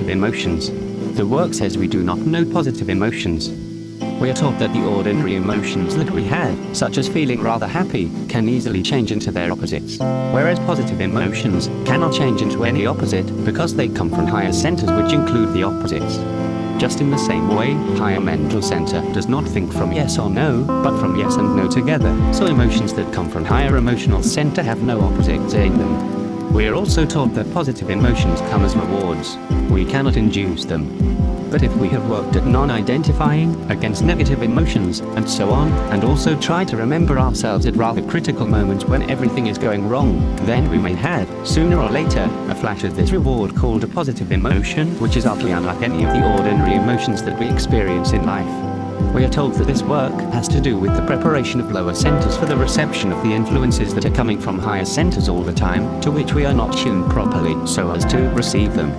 positive emotions. The work says we do not know positive emotions. We are taught that the ordinary emotions that we have, such as feeling rather happy, can easily change into their opposites, whereas positive emotions cannot change into any opposite because they come from higher centers which include the opposites. Just in the same way, higher mental center does not think from yes or no, but from yes and no together, so emotions that come from higher emotional center have no opposites in them. We are also taught that positive emotions come as rewards. We cannot induce them. But if we have worked at non-identifying against negative emotions, and so on, and also try to remember ourselves at rather critical moments when everything is going wrong, then we may have, sooner or later, a flash of this reward called a positive emotion, which is utterly unlike any of the ordinary emotions that we experience in life. We are told that this work has to do with the preparation of lower centers for the reception of the influences that are coming from higher centers all the time, to which we are not tuned properly so as to receive them.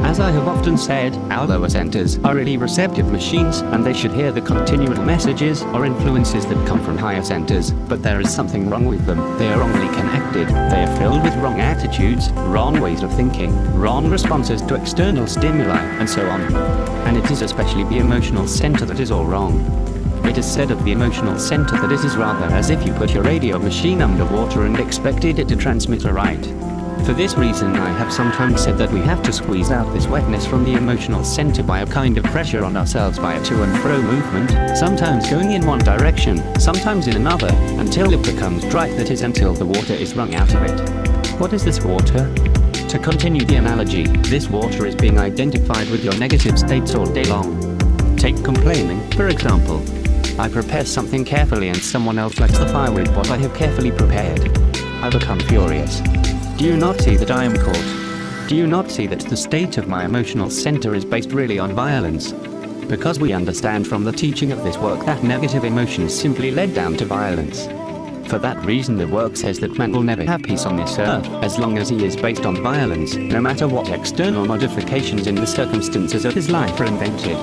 As I have often said, our lower centers are really receptive machines, and they should hear the continual messages or influences that come from higher centers, but there is something wrong with them. They are wrongly connected, they are filled with wrong attitudes, wrong ways of thinking, wrong responses to external stimuli, and so on. And it is especially the emotional center that is all wrong. It is said of the emotional center that it is rather as if you put your radio machine underwater and expected it to transmit a right. For this reason I have sometimes said that we have to squeeze out this wetness from the emotional center by a kind of pressure on ourselves by a to and fro movement, sometimes going in one direction, sometimes in another, until it becomes dry, that is until the water is wrung out of it. What is this water? To continue the analogy, this water is being identified with your negative states all day long. Take complaining, for example. I prepare something carefully and someone else lights the fire with what I have carefully prepared. I become furious. Do you not see that I am caught? Do you not see that the state of my emotional center is based really on violence? Because we understand from the teaching of this work that negative emotions simply led down to violence. For that reason the work says that man will never have peace on this earth as long as he is based on violence, no matter what external modifications in the circumstances of his life are invented.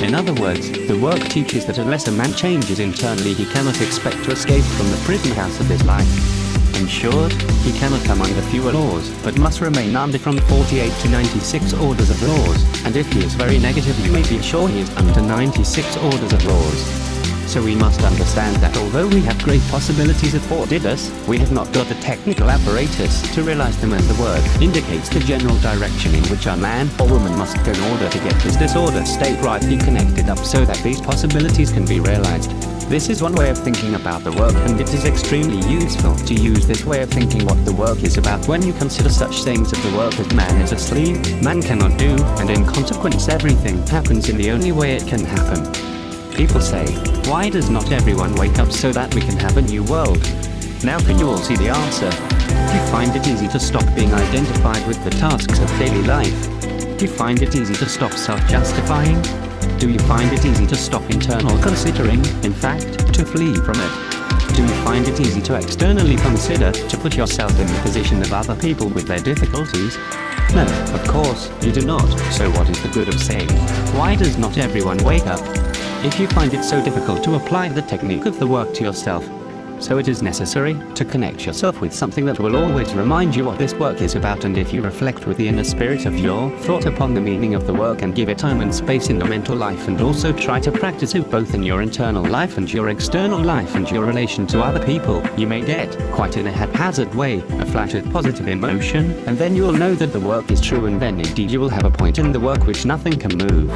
In other words, the work teaches that unless a man changes internally he cannot expect to escape from the prison house of his life. In short, he cannot come under fewer laws, but must remain under from 48 to 96 orders of laws, and if he is very negative you may be sure he is under 96 orders of laws. So we must understand that although we have great possibilities afforded us, we have not got the technical apparatus to realize them, and the word indicates the general direction in which a man or woman must go in order to get his disorder state rightly connected up so that these possibilities can be realized. This is one way of thinking about the work, and it is extremely useful to use this way of thinking what the work is about when you consider such things as the work as man is asleep, man cannot do, and in consequence everything happens in the only way it can happen. People say, why does not everyone wake up so that we can have a new world? Now can you all see the answer? Do you find it easy to stop being identified with the tasks of daily life? Do you find it easy to stop self-justifying? Do you find it easy to stop internal considering, in fact, to flee from it? Do you find it easy to externally consider, to put yourself in the position of other people with their difficulties? No, of course, you do not. So what is the good of saying, why does not everyone wake up? If you find it so difficult to apply the technique of the work to yourself, so it is necessary to connect yourself with something that will always remind you what this work is about, and if you reflect with the inner spirit of your thought upon the meaning of the work and give it time and space in your mental life, and also try to practice it both in your internal life and your external life and your relation to other people, you may get, quite in a haphazard way, a flash of positive emotion, and then you will know that the work is true, and then indeed you will have a point in the work which nothing can move.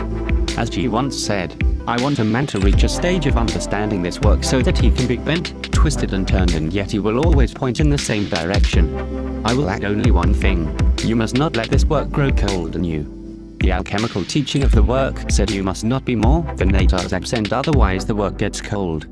As G once said, I want a man to reach a stage of understanding this work so that he can be bent, twisted and turned, and yet he will always point in the same direction. I will add only one thing. You must not let this work grow cold in you. The alchemical teaching of the work said you must not be more than 8 hours absent, otherwise the work gets cold.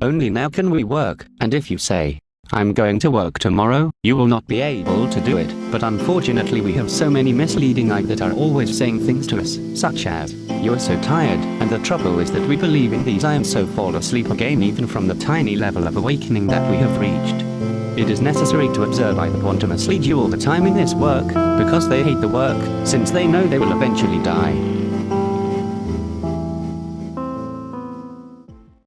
Only now can we work, and if you say, I'm going to work tomorrow, you will not be able to do it, but unfortunately we have so many misleading eyes that are always saying things to us, such as, you are so tired, and the trouble is that we believe in these I am so fall asleep again even from the tiny level of awakening that we have reached. It is necessary to observe I that want to mislead you all the time in this work, because they hate the work, since they know they will eventually die.